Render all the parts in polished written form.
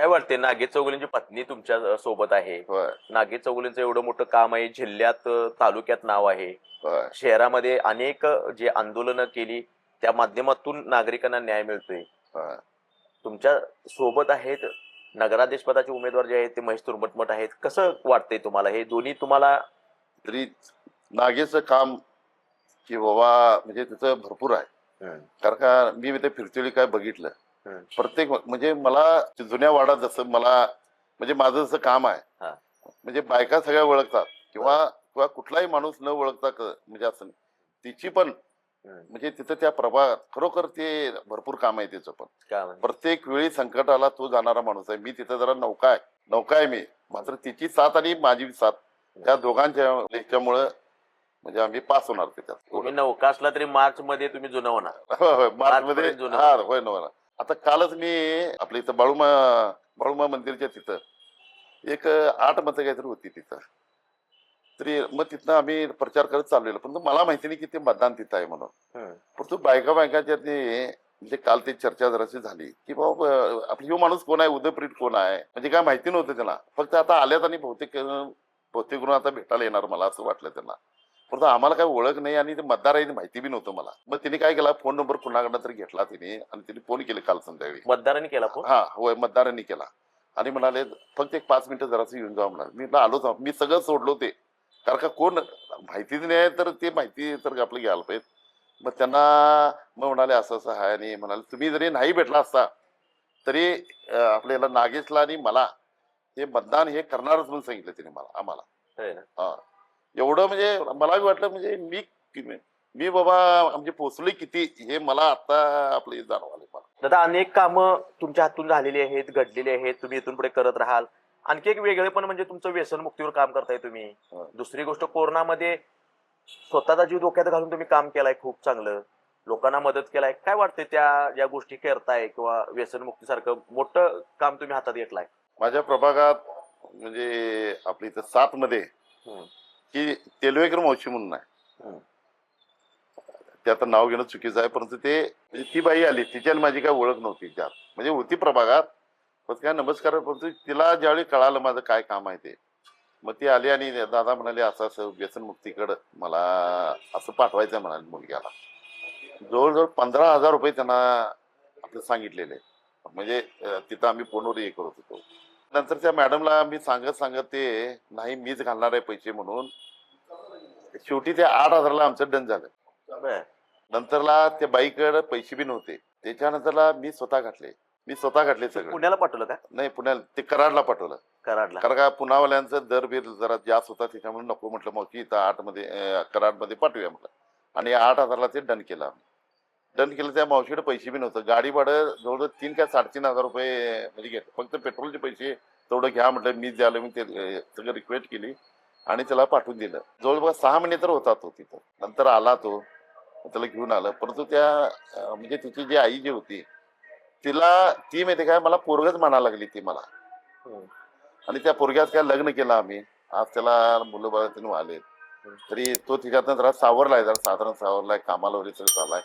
काय वाटते नागेश चौगुलेंची पत्नी तुमच्या सोबत आहे. होय नागेश चौगुलेंचं एवढं मोठं काम आहे, जिल्ह्यात तालुक्यात नाव आहे. होय शहरामध्ये अनेक जे आंदोलनं केली त्या माध्यमातून नागरिकांना न्याय मिळतोय. होय. तुमच्या सोबत आहेत नगराध्यक्ष पदाचे उमेदवार जे आहेत ते महेश तुर्मटमठ आहेत. कसं वाटतंय तुम्हाला हे दोन्ही तुम्हाला? तरी नागेचं काम की बाबा म्हणजे त्याचं भरपूर आहे. कारण का मी ते फिरतेळी काय बघितलं प्रत्येक म्हणजे मला ते जुन्या वाडात जसं मला म्हणजे माझं जसं काम आहे हा. म्हणजे बायका सगळ्या ओळखतात किंवा किंवा कुठलाही माणूस न ओळखता म्हणजे असं नाही. तिची पण म्हणजे तिथं त्या प्रभागात खरोखर ते भरपूर काम आहे त्याचं पण. काय प्रत्येक वेळी संकटाला तो जाणारा माणूस आहे. मी तिथं जरा नौका आहे मी, मात्र तिची साथ आणि माझी साथ त्या दोघांच्या ह्याच्यामुळं म्हणजे आम्ही पास होणार त्याच्यात. तुम्ही नौका असला तरी मार्च मध्ये तुम्ही जुनं होणार. होय होय मार्च मध्ये पर्यंत जुनं. हा होय नव्हता. आता कालच मी आपल्या इथं बाळूमा मंदिरच्या तिथं एक 8 मतं काहीतरी होती तिथं. तरी मग तिथनं आम्ही प्रचार करत चाललेलो, पण मला माहिती नाही की ते मतदान तिथं आहे म्हणून. परंतु बायकाच्या ते म्हणजे काल ते चर्चा जराशी झाली की बाबा आपला ह्यो माणूस कोण आहे, उदयप्रीत कोण आहे, म्हणजे काय माहिती नव्हतं त्याला. फक्त आता आल्यात आणि बहुतेक करून आता भेटायला येणार मला असं वाटलं त्यांना. परंतु आम्हाला काही ओळख नाही आणि ते मतदार आहे माहिती बी नव्हतं मला. मग तिने काय केला, फोन नंबर कुणाकडनं तरी घेतला तिने आणि तिने फोन केले काल संध्याकाळी. मतदारांनी केला फोन? हा होय मतदारांनी केला आणि म्हणाले फक्त एक 5 मिनिटं जरासं येऊन जावं म्हणाले. मी आलोच, मी सगळं सोडलो ते. कारण का कोण माहितीच नाही तर ते माहिती तर आपलं घ्यायला पाहिजे. मग त्यांना मग म्हणाले असं असं आहे आणि म्हणाले तुम्ही जरी नाही भेटला असता तरी आपल्याला नागेशला आणि मला हे मतदान हे करणारच म्हणून सांगितलं तिने मला आम्हाला. हा एवढं म्हणजे मला बी वाटलं म्हणजे मी बाबा आमचे पोचलोय किती हे मला आता आपले जाणवले मला. दादा अनेक कामं तुमच्या हातून झालेली आहेत, घडलेली आहेत, तुम्ही इथून पुढे करत राहाल. आणखी एक वेगळे पण म्हणजे तुमचं व्यसनमुक्तीवर काम करताय तुम्ही. दुसरी गोष्ट कोरोनामध्ये स्वतःचा जीव धोक्यात घालून तुम्ही काम केलाय, खूप चांगलं लोकांना मदत केलाय. काय वाटतंय त्या ज्या गोष्टी करताय किंवा व्यसनमुक्तीसारखं मोठं काम तुम्ही हातात घेतलाय? माझ्या प्रभागात म्हणजे आपल्या इथं 7 मध्ये की तेलवेकर मावशी म्हणून आहे. ते आता नाव घेणं चुकीचं आहे, परंतु ते म्हणजे ती बाई आली तिची आणि माझी काय ओळख नव्हती त्यात, म्हणजे होती प्रभागात पण काय नमस्कार. परंतु तिला ज्यावेळी कळालं माझं काय काम आहे ते, मग ती आली आणि दादा म्हणाले असं असं व्यसनमुक्तीकडं मला असं पाठवायचं म्हणाले मुलग्याला. जवळजवळ 15,000 रुपये त्यांना आपलं सांगितलेले. म्हणजे तिथं आम्ही फोनवर हे करत होतो. नंतर त्या मॅडमला मी सांगत ते नाही मीच घालणार आहे पैसे म्हणून. शेवटी ते 8,000ला आमचं डन झालं. नंतरला त्या बाईकडे पैसे बी नव्हते. त्याच्यानंतरला मी स्वतः घातले सगळं. पुण्याला पाठवलं का? नाही पुण्याला ते कराडला पाठवलं. कराडला? कारण का पुण्यावाल्यांचं दर बीर जरा जास्त होता त्याच्यामुळे नको म्हटलं मावशी इथं 8 मध्ये कराडमध्ये पाठवूया म्हटलं आणि 8,000ला ते डन केलं आम्ही. डन केलं. त्या मावशीकडे पैसे बी नव्हतं. गाडी भाडं जवळजवळ 3 का 3,500 रुपये म्हणजे घेत. फक्त पेट्रोलचे पैसे तेवढं घ्या म्हटलं. मी द्यायला मी ते सगळं रिक्वेस्ट केली आणि त्याला पाठवून दिलं. जवळपास 6 महिने तर होता तो तिथं. नंतर आला तो, त्याला घेऊन आलं. परंतु त्या म्हणजे तिची जी आई जी होती ती माहिती काय मला पोरगच म्हणायला लागली ती मला. आणि त्या पोरग्यात काय लग्न केलं आम्ही. आज त्याला मुलं बाळ तिने आले तरी तो तिच्यातनं जरा सावरलाय, जरा साधारण सावरलाय, कामाला वगैरे सगळं चाललाय.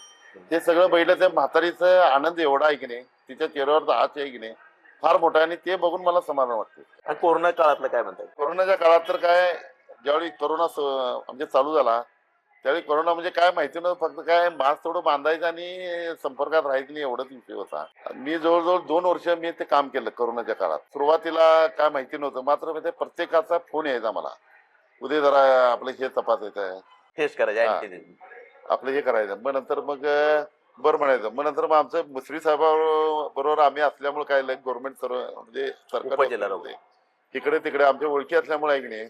ते सगळं बैठलं. त्या म्हातारीचा आनंद एवढा आहे की नाही, तिच्या चेहऱ्यावर हाच आहे की नाही फार मोठा आहे आणि ते बघून मला समाधान वाटते. कोरोना काळातलं काय म्हणताय? कोरोनाच्या काळात तर काय ज्यावेळी कोरोना म्हणजे चालू झाला त्यावेळी कोरोना म्हणजे काय माहिती नव्हतं. फक्त काय मास्क थोडं बांधायचं आणि संपर्कात राहायचं नाही एवढंच विषय होता. मी जवळजवळ 2 वर्ष मी ते काम केलं कोरोनाच्या काळात. सुरुवातीला काय माहिती नव्हतं, मात्र ते प्रत्येकाचा फोन यायचा मला, उद्या जरा आपलं हे तपासायचं, टेस्ट करायचं, आपलं हे करायचं. मग नंतर मग बरं म्हणायचं. मग नंतर मग आमचं मुसरी साहेबाबरोबर आम्ही असल्यामुळे काय गव्हर्नमेंट म्हणजे सरकार इकडे तिकडे आमच्या ओळखी असल्यामुळे आहे की नाही,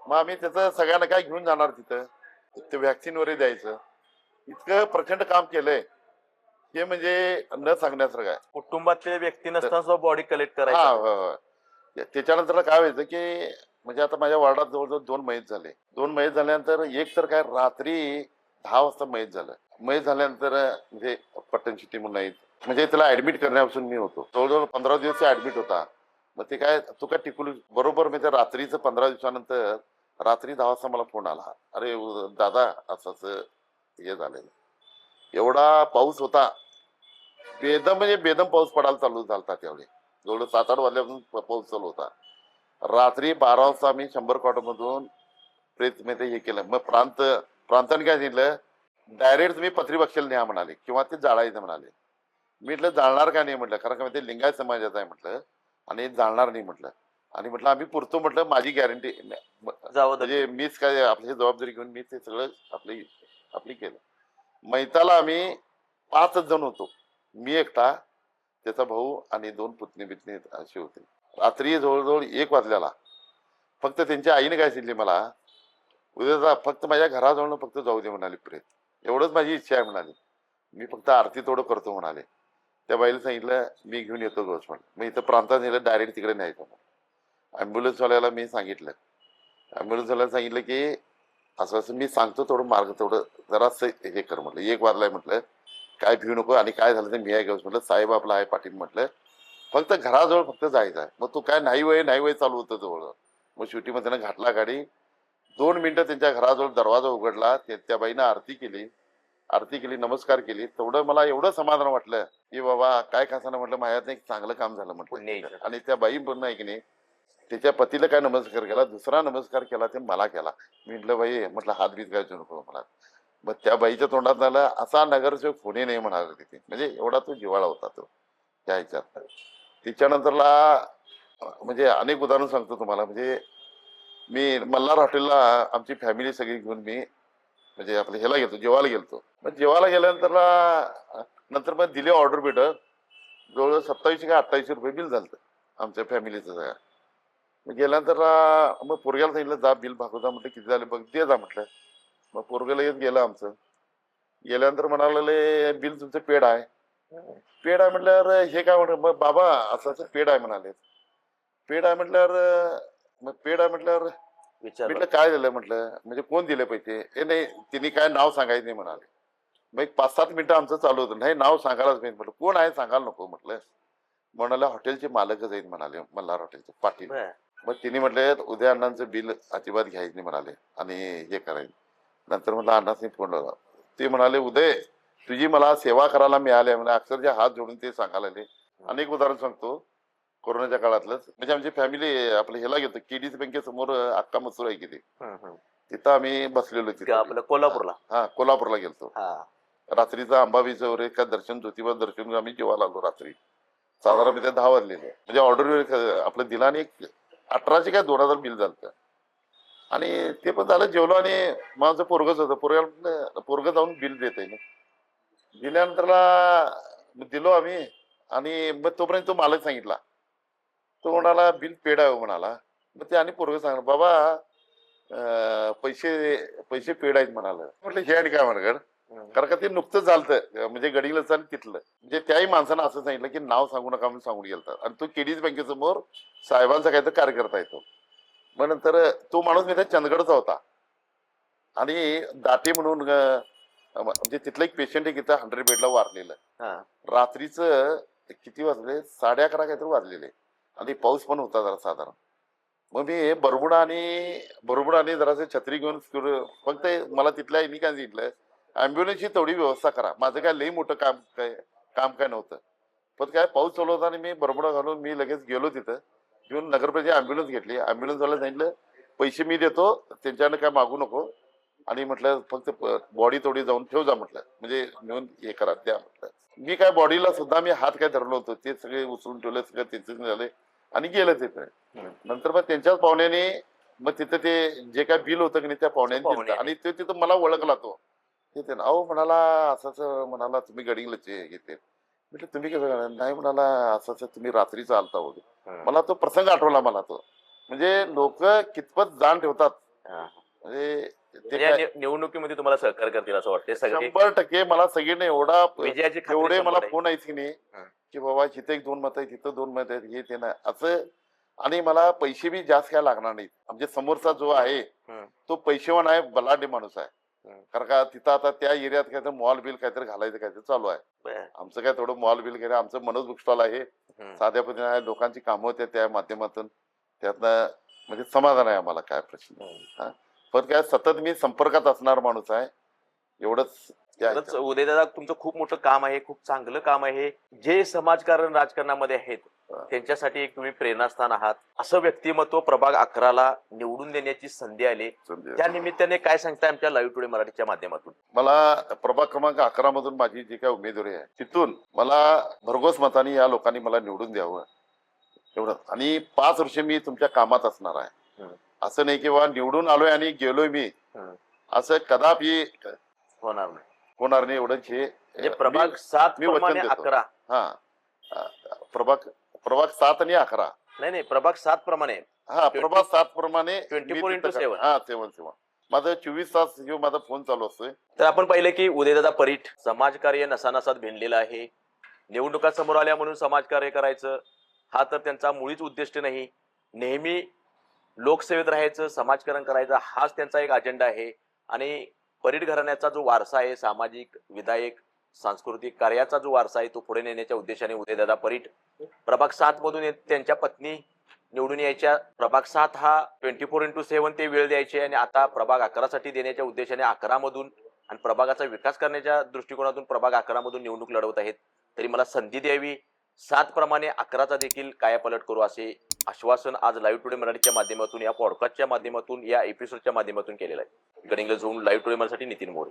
मग आम्ही त्याचं सगळ्यांना काय घेऊन जाणार तिथं ते व्हॅक्सिन वगैरे द्यायचं. इतकं प्रचंड काम केलंय हे म्हणजे न सांगण्यासारखं आहे. कुटुंबातले व्यक्ती नसताना बॉडी कलेक्ट करायचं. हा त्याच्यानंतर काय व्हायचं की म्हणजे आता माझ्या वार्डात जवळजवळ 2 मयत झाले. 2 मयत झाल्यानंतर एक तर काय रात्री 10 वाजता मयत झालं. मयत झाल्यानंतर म्हणजे पट्टण सिटी म्हणून नाही, म्हणजे त्याला ऍडमिट करण्यापासून मी होतो. जवळजवळ 15 दिवस ऍडमिट होता. मग ते काय तू काय टिकून बरोबर मी त्या रात्रीचं 15 दिवसानंतर रात्री 10 वाजता मला फोन आला, अरे दादा असंच हे झालेलं. एवढा पाऊस होता, बेदम म्हणजे बेदम पाऊस पडायला चालू झाला त्यावेळी. जवळ 7-8 वाजल्यापासून पाऊस चालू होता. रात्री 12 वाजता आम्ही 100 क्वार्टरमधून प्रेतमध्ये हे केलं. मग प्रांताने काय सांगितलं, डायरेक्ट तुम्ही पत्री बक्षाला न्या म्हणाले किंवा ते जाळायचं म्हणाले. मी म्हटलं जाळणार का नाही म्हटलं, कारण का ते लिंगायत समाजाचं आहे म्हटलं आणि जाळणार नाही म्हटलं. आणि म्हटलं आम्ही पुरतो म्हटलं, माझी गॅरंटी जावं म्हणजे मीच काय आपली जबाबदारी घेऊन मी ते सगळं आपली केलं. मैताला आम्ही 5 जण होतो. मी एकटा, त्याचा भाऊ आणि 2 पुतणे बितणे असे होते. रात्री जवळजवळ 1 वाजल्याला फक्त त्यांच्या आईने काय सांगितले मला, उद्या फक्त माझ्या घराजवळ फक्त जाऊ दे म्हणाले प्रेत, एवढंच माझी इच्छा आहे म्हणाले. मी फक्त आरती थोडं करतो म्हणाले. त्या बाईला सांगितलं मी घेऊन येतो गोस म्हणून. मग इथं प्रांतात नेलं, डायरेक्ट तिकडे न्यायचं. ॲम्ब्युलन्सवाल्याला मी सांगितलं, ॲम्ब्युलन्सवाल्याला सांगितलं की असं असं मी सांगतो, थोडं मार्ग थोडं जरासं हे कर म्हटलं. 1 वाजलाय म्हटलं, काय भिऊ नको आणि काय झालं तर मी आहे घेऊस म्हटलं. साहेब आपला आहे पाठीत म्हटलं, फक्त घराजवळ फक्त जायचं आहे. मग तू काय नाही वय चालू होतं जवळ. मग शेवटी मग त्यानं घातला गाडी. 2 मिनिटं त्यांच्या घराजवळ दरवाजा उघडला. त्या बाईनं आरती केली, नमस्कार केली. तेवढं मला एवढं समाधान वाटलं की बाबा काय खासानं म्हटलं, माझ्यात एक चांगलं काम झालं पुण्य. म्हटलं. आणि त्या बाई पण नाही की नाही, त्याच्या पतीला काय नमस्कार केला, दुसरा नमस्कार केला ते मला केला. मी म्हटलं बाई म्हटलं हात बीत काय नको मला. मग त्या बाईच्या तोंडात आलं, असा नगरसेवक कोणी नाही म्हणाला तिथे. म्हणजे एवढा तो जिव्हाळा होता तो त्या ह्याच्यात. तिच्यानंतरला म्हणजे अनेक उदाहरण सांगतो तुम्हाला. म्हणजे मी मल्हार हॉटेलला आमची फॅमिली सगळी घेऊन मी म्हणजे आपलं ह्याला गेलतो, जेवायला गेलतो. मग जेवायला गेल्यानंतरला नंतर मग दिली ऑर्डर भेटत, जवळजवळ 27 का 28 रुपये बिल झालं आमच्या फॅमिलीचं सगळं. मग गेल्यानंतर मग पोरग्याला सांगितलं जा बिल भागवता म्हटलं, किती झाले बघ दे जा म्हटलं. मग पोरग्याला येत गेलं आमचं. गेल्यानंतर म्हणाले बिल तुमचं पेड आहे. पेड आहे म्हटल्यावर हे काय म्हटलं, मग बाबा असं पेड आहे म्हणाले. पेड आहे म्हटल्यावर मग पेड आहे म्हटल्यावर विचार म्हटलं काय झालं म्हटलं, म्हणजे कोण दिले पैसे, हे नाही तिने काय नाव सांगायचं नाही म्हणाले. मग 5-7 मिनिटं आमचं चालू होतं, नाही नाव सांगायलाच नाही म्हटलं. कोण आहे सांगायला नको म्हटलं. म्हणाले हॉटेलचे मालकच आहेत म्हणाले, मल्हार हॉटेलचे पाटील. मग तिने म्हटले उद्या अण्णांचं बिल अजिबात घ्यायचं नाही म्हणाले आणि हे करायचं. नंतर म्हटलं अण्णांनी फोन लावला. ते म्हणाले उदय तुझी मला सेवा करायला मिळाली म्हणजे अक्षरशः हात जोडून ते सांगायला लागले. अनेक उदाहरण सांगतो कोरोनाच्या काळातलंच. म्हणजे आमची फॅमिली आपलं ह्याला गेलो, केडीसी बँकेसमोर अक्का मसूर आहे की ते, तिथं आम्ही बसलेलो तिथं आपलं कोल्हापूरला. हा कोल्हापूरला गेलतो. रात्रीचं अंबाबाईचं वगैरे काय दर्शन, ज्योतिबा दर्शन आम्ही जेवायला आलो रात्री. साधारण 10 वाजलेले. म्हणजे ऑर्डर आपलं दिला आणि 1800 काय 2000 बिल झालं. आणि ते पण झालं, जेवलो आणि माझं पोरगच होतं. पोरग जाऊन बिल देते ना. दिल्यानंतरला दिलो आम्ही आणि मग तोपर्यंत तो मालक सांगितला, तो म्हणाला बिल पेड आहे म्हणाला. मग ते आणि पोरग सांगणार बाबा पैसे पेड आहेत म्हणाला. म्हटलं हे आणि काय म्हणा, कारण का ते नुकतंच झालं म्हणजे गडिंगला चाल तिथलं. म्हणजे त्याही माणसानं असं सांगितलं की नाव सांगू नका म्हणून सांगून गेलतात. आणि तो केडीज बँकेसमोर साहेबांचा काहीतरी कार्यकर्ता येतो. मग नंतर तो माणूस मी चंदगडचा होता आणि दाटे म्हणून म्हणजे तिथलं एक पेशंट आहे तिथं 100 बेडला वारलेलं. रात्रीचं किती वाजले 11:30 काहीतरी वाजलेले आणि पाऊस पण होता जरा साधारण. मग मी बरोबर आणि जरासे छत्री घेऊन फक्त मला तिथल्या यांनी काय सांगितलं ॲम्ब्युलन्सची तेवढी व्यवस्था करा. माझं काय लई मोठं काम काय नव्हतं. पण काय पाऊस चालू होता आणि मी बरोबर घालून मी लगेच गेलो तिथं. घेऊन नगरपालिकेची ॲम्ब्युलन्स घेतली. ॲम्ब्युलन्सवाल्याला सांगितलं पैसे मी देतो, त्यांच्याकडे काय मागू नको. आणि म्हटलं फक्त बॉडी थोडी जाऊन ठेव जा म्हटलं, म्हणजे नेऊन हे करा द्या म्हटलं. मी काय बॉडीला सुद्धा मी हात काय धरलो होतो, ते सगळे उचलून ठेवले, सगळं त्यांचे झाले आणि गेलं तिथे. नंतर मग त्यांच्याच पाहुण्याने मग तिथं ते जे काय बिल होतं की नाही त्या पाहुण्यांनी आणि ते तिथं मला ओळखला तो. ते अहो म्हणाला असं म्हणाला तुम्ही गडिंगलच घेते. म्हटलं तुम्ही कसं नाही म्हणाला असं तुम्ही रात्रीचं आलता वगैरे. मला तो प्रसंग आठवला मला तो. म्हणजे लोक कितपत जाण ठेवतात. म्हणजे निवडणुकीमध्ये तुम्हाला सहकार्य करतील असं वाटतं. 100% मला सगळीने एवढे मला फोन आहेत की नाही की बाबा इथे 1-2 मत आहेत, तिथं 2 मत आहेत, हे ते ना असं. आणि मला पैसे बी जास्त काय लागणार नाहीत. म्हणजे समोरचा जो आहे तो पैसेवान आहे, बलाढ्य माणूस आहे. कारण का तिथं आता त्या एरियात काहीतरी मॉल बिल काहीतरी घालायचं काहीतरी चालू आहे. आमचं काय थोडं मॉल बिल घेणे, आमचं मनोज बुक स्टॉल आहे. साध्या पद्धतीने आहे, लोकांची कामं होते त्या माध्यमातून. त्यातनं म्हणजे समाधान आहे आम्हाला, काय प्रश्न. पण काय सतत मी संपर्कात असणार माणूस आहे एवढंच. उदयदादा तुमचं खूप मोठं काम आहे, खूप चांगलं काम आहे. जे समाजकारण राजकारणामध्ये आहेत त्यांच्यासाठी एक तुम्ही प्रेरणास्थान आहात. असं व्यक्तिमत्व प्रभाग 11ला निवडून देण्याची संधी आली, संजय. त्या निमित्ताने काय सांगताय आमच्या लाईव्ह टुडे मराठीच्या माध्यमातून? मला प्रभाग क्रमांक 11 मधून माझी जी काय उमेदवारी आहे तिथून मला भरघोस मताने या लोकांनी मला निवडून द्यावं एवढं. आणि 5 वर्ष मी तुमच्या कामात असणार आहे. असं नाही की बा निवडून आलोय आणि गेलोय मी, असं कदापि होणार नाही. होणार नाही. एवढंच हे म्हणजे प्रभाग 7 मी वचन प्रमाणे देतो. 11. प्रभाग 7 आणि 11. नाही, प्रभाग 7 प्रमाणे. हा, प्रभाग 7 प्रमाणे 24x7. हा, 7 माझं 24 तास जो माझा फोन चालू असतोय. तर आपण पाहिलं की उदयदादा परीट समाजकार्य नसानसात भिनलेलं आहे. निवडणुका समोर आल्या म्हणून समाजकार्य करायचं हा तर त्यांचा मुळीच उद्दिष्ट नाही. नेहमी लोकसेवेत राहायचं, समाजकारण करायचं हाच त्यांचा एक अजेंडा आहे. आणि परीट घराण्याचा जो वारसा आहे, सामाजिक, विधायक, सांस्कृतिक कार्याचा जो वारसा आहे तो पुढे नेण्याच्या उद्देशाने उदयदादा परीट प्रभाग 7 मधून त्यांच्या पत्नी निवडून यायच्या. प्रभाग 7 हा 24x7 ते वेळ द्यायचे आणि आता प्रभाग 11 साठी देण्याच्या उद्देशाने 11 मधून आणि प्रभागाचा विकास करण्याच्या दृष्टिकोनातून प्रभाग 11 मधून निवडणूक लढवत आहेत. तरी मला संधी द्यावी, 7 प्रमाणे 11चा देखील कायापालट करू असे आश्वासन आज लाईव्ह टुडे मराठीच्या माध्यमातून, या पॉडकास्टच्या माध्यमातून, या एपिसोडच्या माध्यमातून केलेलं आहे. गडिंग्लज होऊन लाईव्ह टुडे मराठी नितीन मोरे.